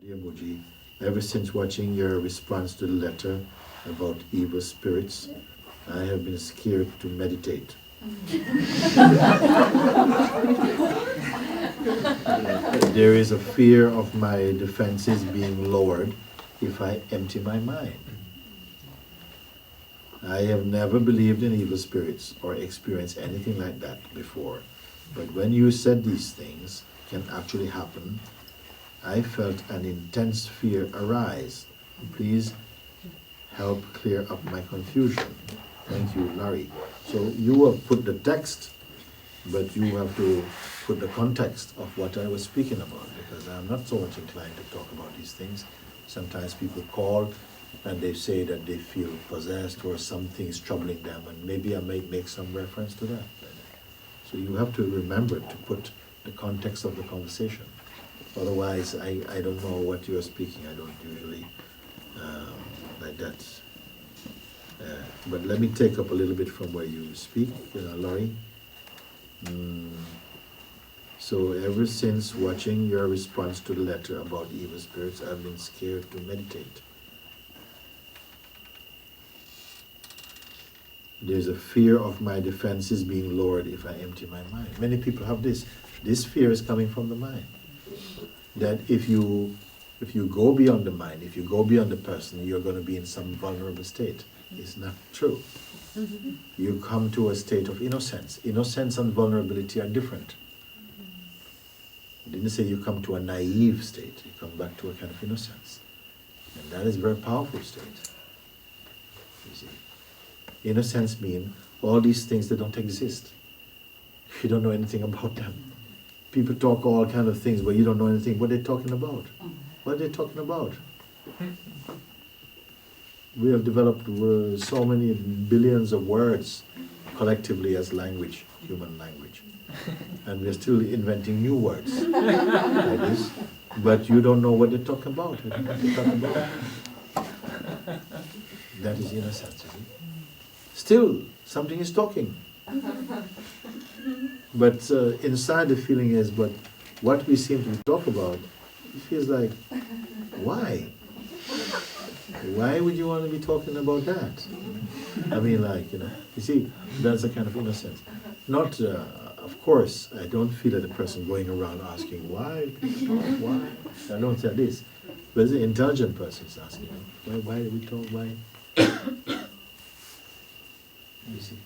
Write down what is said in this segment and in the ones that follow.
Dear Mooji, ever since watching your response to the letter about evil spirits, I have been scared to meditate. There is a fear of my defenses being lowered if I empty my mind. I have never believed in evil spirits or experienced anything like that before. But when you said these things can actually happen, I felt an intense fear arise. Please help clear up my confusion. Thank you, Larry. So you have put the text, but you have to put the context of what I was speaking about, because I'm not so much inclined to talk about these things. Sometimes people call and they say that they feel possessed or something is troubling them, and maybe I might make some reference to that. So you have to remember to put the context of the conversation. Otherwise, I don't know what you're speaking. I don't usually like that. But let me take up a little bit from where you speak, Laurie. So ever since watching your response to the letter about evil spirits, I've been scared to meditate. There's a fear of my defenses being lowered if I empty my mind. Many people have this. This fear is coming from the mind. That if you go beyond the mind, if you go beyond the person, you're going to be in some vulnerable state. It's not true. You come to a state of innocence. Innocence and vulnerability are different. I didn't say you come to a naive state. You come back to a kind of innocence. And that is a very powerful state. You see. Innocence means all these things that don't exist. You don't know anything about them. People talk all kind of things, but you don't know anything. What are they talking about? What are they talking about? We have developed so many billions of words collectively as language, human language. And we're still inventing new words like this. But you don't know what they're talking about. That is innocence. Still, something is talking. But inside the feeling is, but what we seem to talk about, it feels like, why? Why would you want to be talking about that? I mean, like, you see, that's a kind of innocence. Not, of course, I don't feel that the person going around asking, why people talk, why? I don't say this. But the intelligent person is asking, why do we talk, why? You see?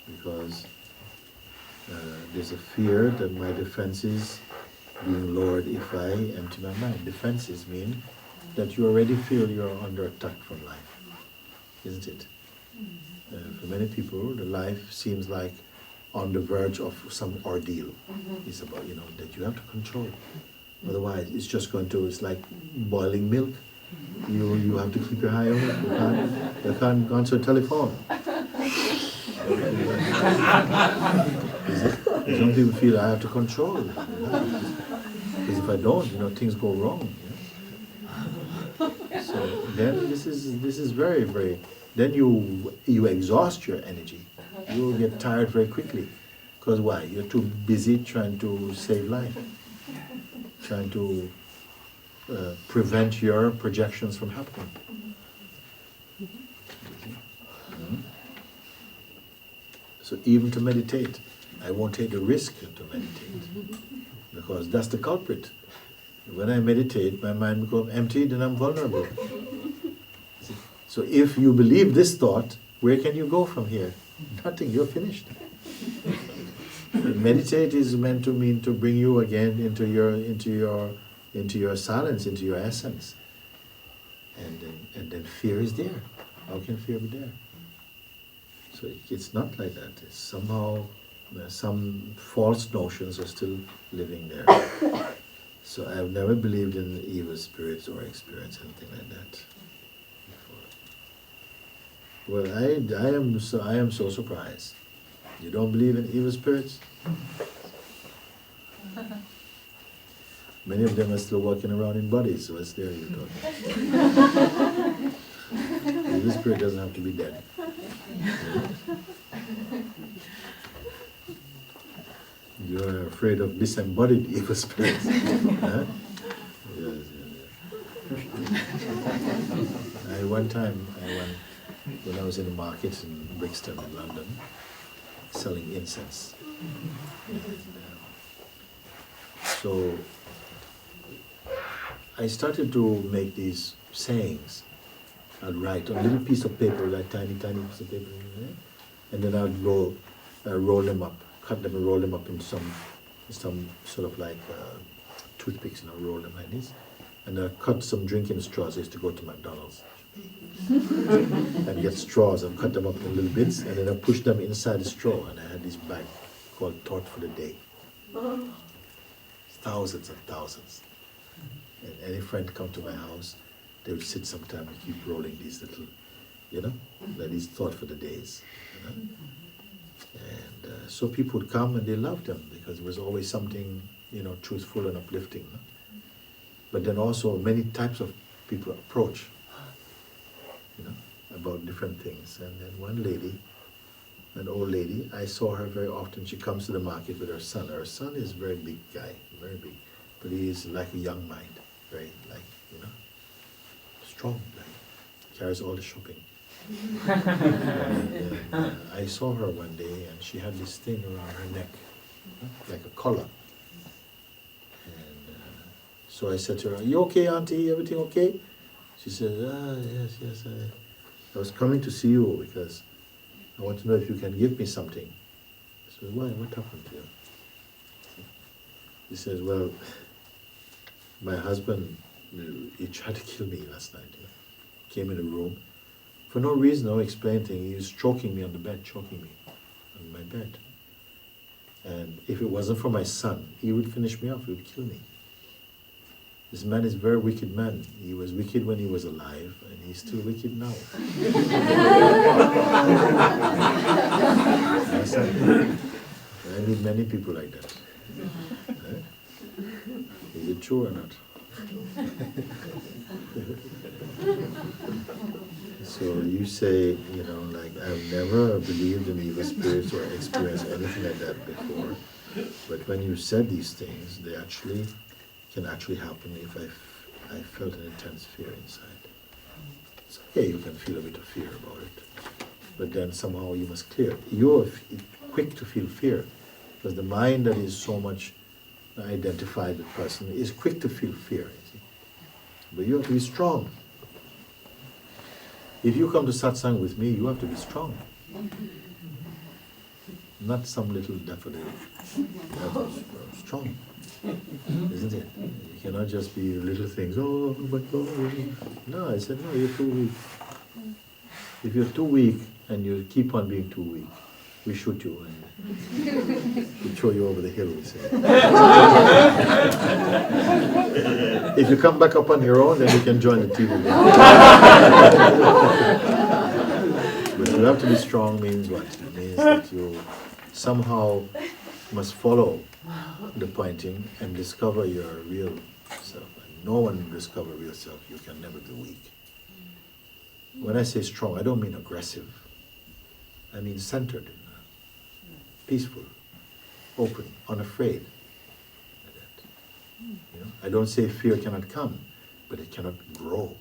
Because there's a fear that my defenses being lowered if I empty my mind. Defenses mean that you already feel you're under attack from life, isn't it? For many people, the life seems like on the verge of some ordeal. It's about, that you have to control. Otherwise, it's just it's like boiling milk. You have to keep your eye on it. You can't answer a telephone. Some people feel I have to control it. Because if I don't, things go wrong. So then this is very, very. Then you exhaust your energy. You will get tired very quickly. Because why? You're too busy trying to save life, trying to prevent your projections from happening. So even to meditate, I won't take the risk to meditate, because that's the culprit. When I meditate, my mind becomes empty, then I'm vulnerable. So if you believe this thought, where can you go from here? Nothing, you're finished. Meditate is meant to mean to bring you again into your silence, into your essence. And then fear is there. How can fear be there? So it's not like that. It's somehow some false notions are still living there. So I've never believed in evil spirits or experienced anything like that before. Well, I am so surprised. You don't believe in evil spirits? Many of them are still walking around in bodies, so what's there you talking? Evil spirit doesn't have to be dead. You're afraid of disembodied evil spirits. Huh? one time when I was in the market in Brixton in London, selling incense. And, so I started to make these sayings. I'd write on a little piece of paper, like tiny piece of paper, and then I'd roll them up, cut them and roll them up in some sort of like toothpicks, roll them like this. And I'd cut some drinking straws. I used to go to McDonald's and get straws and cut them up in little bits, and then I pushed them inside the straw, and I had this bag called Thought for the Day. Thousands and thousands. And any friend come to my house, they would sit sometime and keep rolling these little, like these Thought for the Days. And so people would come and they loved them because there was always something, truthful and uplifting. But then also many types of people approach, about different things. And then one lady, an old lady, I saw her very often. She comes to the market with her son. Her son is a very big guy, very big, but he is like a young mind, very strong, carries all the shopping. And I saw her one day, and she had this thing around her neck, like a collar. And so I said to her, "Are you okay, Auntie? Everything okay?" She said, yes. I was coming to see you because I want to know if you can give me something." I said, "Why? What happened to you?" He says, "Well, my husband, he tried to kill me last night. Came in the room. For no reason, no explained thing. He was choking me on the bed, choking me on my bed. And if it wasn't for my son, he would finish me off, he would kill me. This man is a very wicked man. He was wicked when he was alive, and he's still wicked now." I meet many people like that. Is it true or not? So you say, I've never believed in evil spirits or experienced anything like that before. But when you said these things, they can actually happen if I felt an intense fear inside. It's okay, you can feel a bit of fear about it. But then somehow you must clear it. You're quick to feel fear, because the mind that is so much identified with person is quick to feel fear. You see? But you have to be strong. If you come to satsang with me, you have to be strong. Not some little daffodil. You have to be strong. Isn't it? You cannot just be little things. "Oh my God." No, I said, no, you're too weak. If you're too weak and you keep on being too weak, we shoot you and we throw you over the hill, we say. If you come back up on your own, then you can join the team again. But you have to be strong means what? It means that you somehow must follow the pointing and discover your real self. And no one will discover real self. You can never be weak. When I say strong, I don't mean aggressive. I mean centered, peaceful, open, unafraid. Like that. I don't say fear cannot come, but it cannot grow.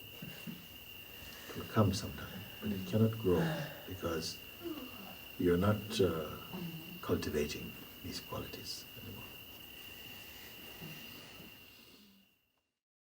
It will come sometime, but it cannot grow because you're not cultivating these qualities.